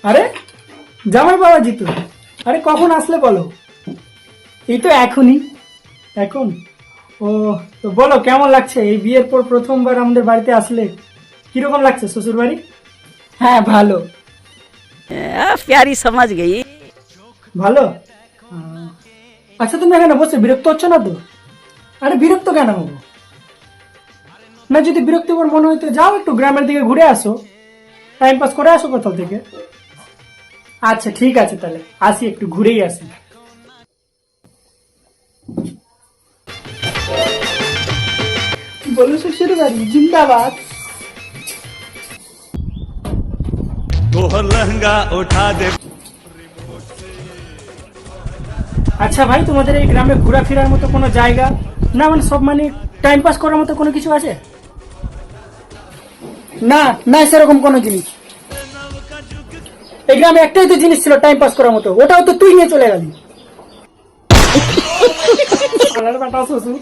আরে জামাই বাবাজি তো, আরে কখন আসলে বলো? এই তো এখনই। এখন? ও, তো বলো কেমন লাগছে এই বিয়ের পর প্রথমবার আমাদের বাড়িতে আসলে? কিরকম লাগছে শ্বশুর বাড়ি? হ্যাঁ ভালো। प्यारी समझ गई। ভালো? আহ, আচ্ছা তুমি এখানে বসে বিরক্ত হচ্ছ না তো? আরে বিরক্ত কেন হবো? না যদি বিরক্তিকর মনে হয় তো যাও একটু গ্রামের দিকে ঘুরে আসো, টাইম পাস করে আসো কোথাও থেকে। আচ্ছা ঠিক আছে, তাহলে আসি, একটু ঘুরেই আসি। বলো শ্বশুর বাড়ি জিন্দাবাদ। तोहर लहंगा उठा दे। আচ্ছা ভাই, তোমাদের এই গ্রামে ঘোরাফেরার মতো কোনো জায়গা, না মানে সব মানে টাইম পাস করার মতো কোনো কিছু আছে? না না, সেরকম কোনো জিনিস এই গ্রামে একটাই তো জিনিস ছিল টাইম পাস করার মতো, ওটাও তো তুই নিয়ে চলে গেলি। শালার বেটা শ্বশুর।